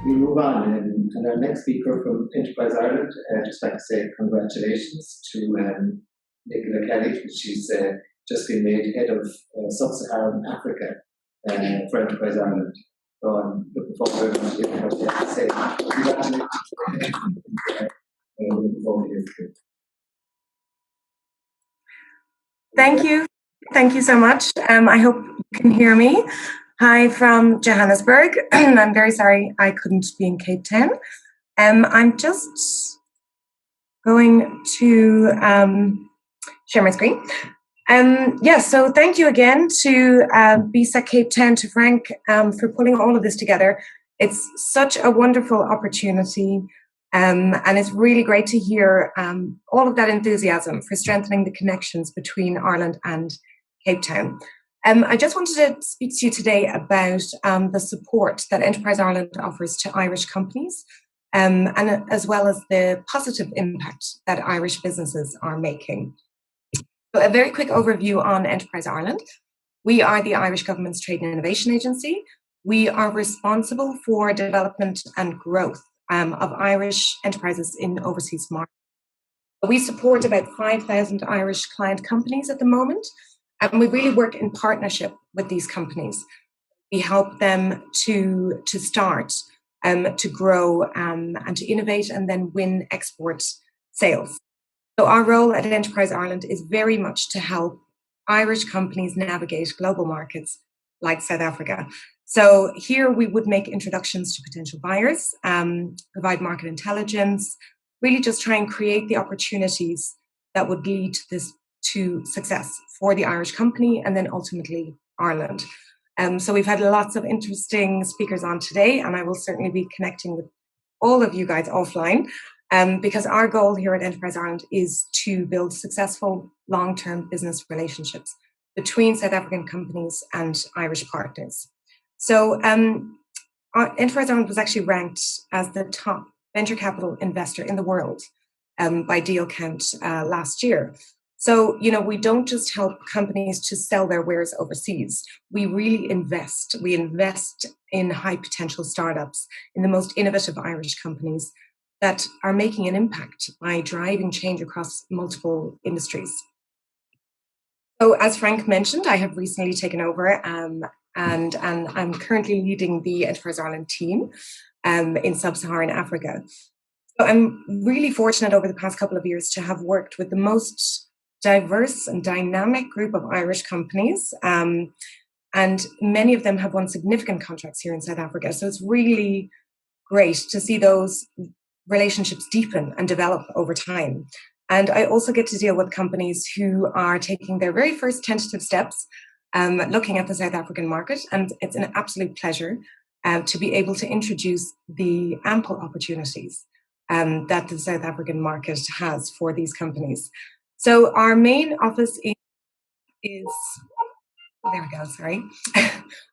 we move on, and our next speaker from Enterprise Ireland, I'd just like to say congratulations to Nicola Kelly. She's just been made head of Sub-Saharan Africa for Enterprise Ireland. So I'm looking forward to hearing what she has to say. Congratulations. Looking forward to hearing you. Thank you. Thank you so much. I hope you can hear me. Hi from Johannesburg. I'm very sorry I couldn't be in Cape Town. I'm just going to share my screen. So thank you again to BISA Cape Town, to Frank, for pulling all of this together. It's such a wonderful opportunity, and it's really great to hear all of that enthusiasm for strengthening the connections between Ireland and Cape Town. I just wanted to speak to you today about the support that Enterprise Ireland offers to Irish companies, and as well as the positive impact that Irish businesses are making. So a very quick overview on Enterprise Ireland. We are the Irish Government's Trade and Innovation Agency. We are responsible for development and growth of Irish enterprises in overseas markets. We support about 5,000 Irish client companies at the moment, and we really work in partnership with these companies. We help them to start, to grow, and to innovate, and then win export sales. So our role at Enterprise Ireland is very much to help Irish companies navigate global markets like South Africa. So here we would make introductions to potential buyers, provide market intelligence, really just try and create the opportunities that would lead to success for the Irish company and then ultimately Ireland. So we've had lots of interesting speakers on today, and I will certainly be connecting with all of you guys offline, because our goal here at Enterprise Ireland is to build successful long-term business relationships between South African companies and Irish partners. So Enterprise Ireland was actually ranked as the top venture capital investor in the world by Deal Count last year. So, we don't just help companies to sell their wares overseas. We really invest. We invest in high potential startups, in the most innovative Irish companies that are making an impact by driving change across multiple industries. So as Frank mentioned, I have recently taken over and I'm currently leading the Enterprise Ireland team in Sub-Saharan Africa. So I'm really fortunate over the past couple of years to have worked with the most diverse and dynamic group of Irish companies, and many of them have won significant contracts here in South Africa. So it's really great to see those relationships deepen and develop over time. And I also get to deal with companies who are taking their very first tentative steps, looking at the South African market, and it's an absolute pleasure to be able to introduce the ample opportunities that the South African market has for these companies. So our main office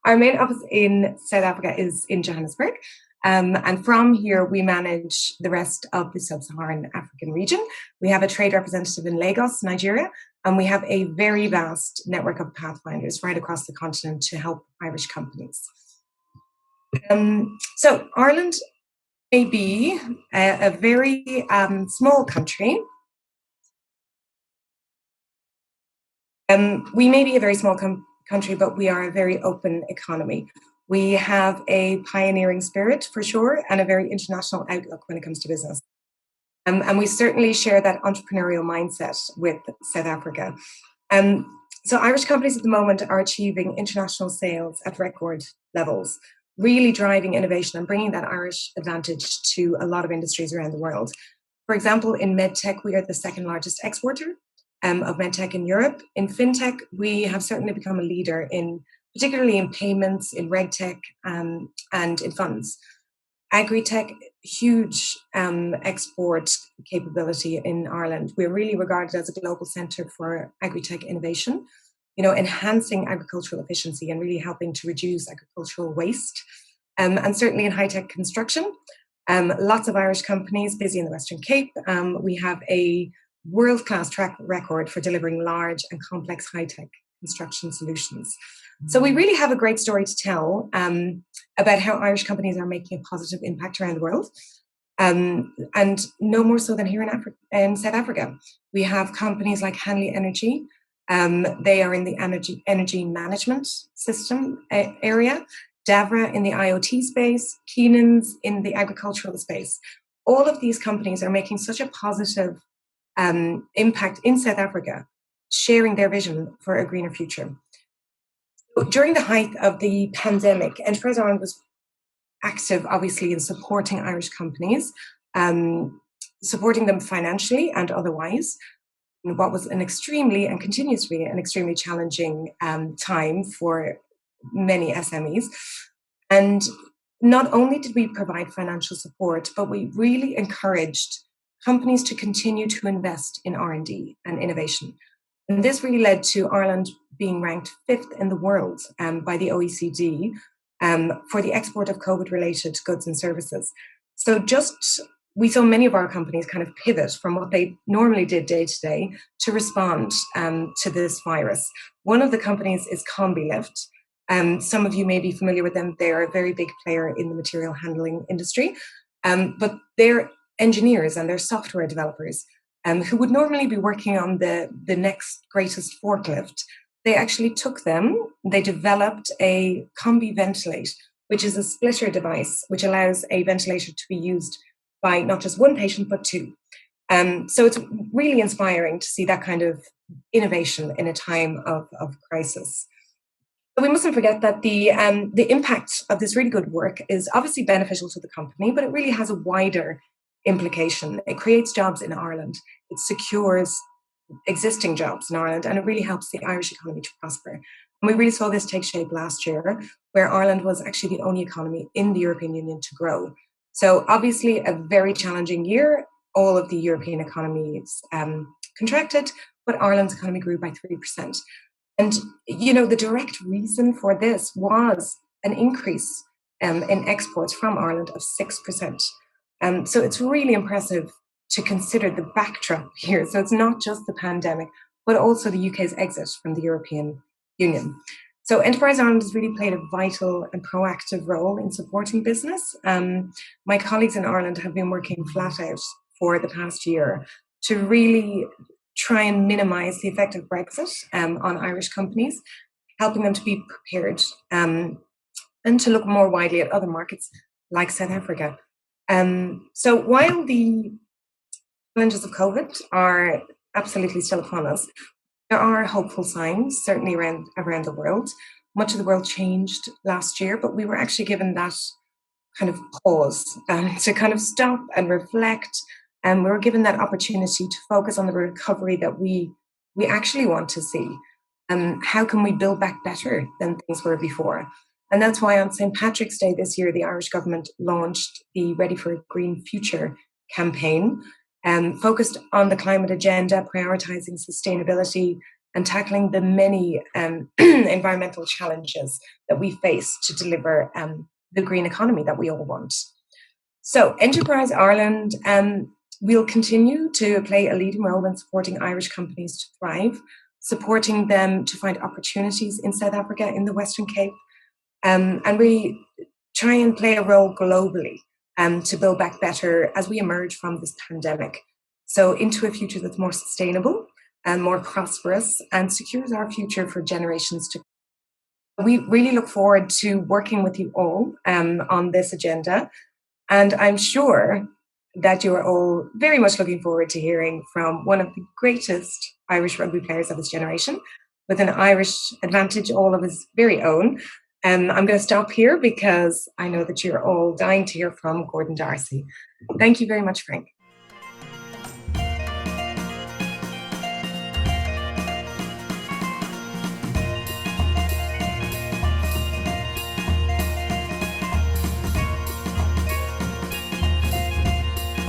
Our main office in South Africa is in Johannesburg. And from here, we manage the rest of the Sub-Saharan African region. We have a trade representative in Lagos, Nigeria, and we have a very vast network of pathfinders right across the continent to help Irish companies. So Ireland may be a very small country. We may be a very small country, but we are a very open economy. We have a pioneering spirit, for sure, and a very international outlook when it comes to business. And we certainly share that entrepreneurial mindset with South Africa. So Irish companies at the moment are achieving international sales at record levels, really driving innovation and bringing that Irish advantage to a lot of industries around the world. For example, in medtech, we are the second largest exporter of medtech in Europe. In fintech, we have certainly become a leader particularly in payments, in regtech, and in funds. Agri-tech, huge export capability in Ireland. We're really regarded as a global centre for agri-tech innovation, enhancing agricultural efficiency and really helping to reduce agricultural waste. And certainly in high-tech construction, lots of Irish companies busy in the Western Cape. We have a world-class track record for delivering large and complex high-tech construction solutions. So we really have a great story to tell about how Irish companies are making a positive impact around the world. And no more so than here in South Africa. We have companies like Hanley Energy. They are in the energy management system area. Davra in the IoT space. Keenan's in the agricultural space. All of these companies are making such a positive impact in South Africa, sharing their vision for a greener future. During the height of the pandemic, Enterprise Ireland was active, obviously, in supporting Irish companies, supporting them financially and otherwise, in what was an extremely, and continues to be, an extremely challenging time for many SMEs. And not only did we provide financial support, but we really encouraged companies to continue to invest in R&D and innovation. And this really led to Ireland being ranked 5th in the world by the OECD for the export of COVID-related goods and services. So we saw many of our companies kind of pivot from what they normally did day to day to respond to this virus. One of the companies is CombiLift. Some of you may be familiar with them. They're a very big player in the material handling industry, but they're engineers and they're software developers who would normally be working on the next greatest forklift. They actually took them, they developed a Combi Ventilate, which is a splitter device, which allows a ventilator to be used by not just one patient, but two. So it's really inspiring to see that kind of innovation in a time of crisis. But we mustn't forget that the impact of this really good work is obviously beneficial to the company, but it really has a wider implication. It creates jobs in Ireland. It secures existing jobs in Ireland, and it really helps the Irish economy to prosper. And we really saw this take shape last year, where Ireland was actually the only economy in the European Union to grow. So obviously a very challenging year. All of the European economies contracted, but Ireland's economy grew by 3%. And, the direct reason for this was an increase in exports from Ireland of 6%. So it's really impressive to consider the backdrop here. So it's not just the pandemic, but also the UK's exit from the European Union. So Enterprise Ireland has really played a vital and proactive role in supporting business. My colleagues in Ireland have been working flat out for the past year to really try and minimise the effect of Brexit on Irish companies, helping them to be prepared and to look more widely at other markets like South Africa. So while the challenges of COVID are absolutely still upon us, there are hopeful signs, certainly around the world. Much of the world changed last year, but we were actually given that kind of pause to kind of stop and reflect. And we were given that opportunity to focus on the recovery that we actually want to see. How can we build back better than things were before? And that's why on St. Patrick's Day this year, the Irish government launched the Ready for a Green Future campaign, focused on the climate agenda, prioritising sustainability and tackling the many environmental challenges that we face to deliver the green economy that we all want. So Enterprise Ireland will continue to play a leading role in supporting Irish companies to thrive, supporting them to find opportunities in South Africa, in the Western Cape, and we try and play a role globally to build back better as we emerge from this pandemic. So into a future that's more sustainable and more prosperous and secures our future for generations to come. We really look forward to working with you all on this agenda. And I'm sure that you are all very much looking forward to hearing from one of the greatest Irish rugby players of his generation, with an Irish advantage all of his very own. I'm going to stop here because I know that you're all dying to hear from Gordon Darcy. Thank you very much, Frank.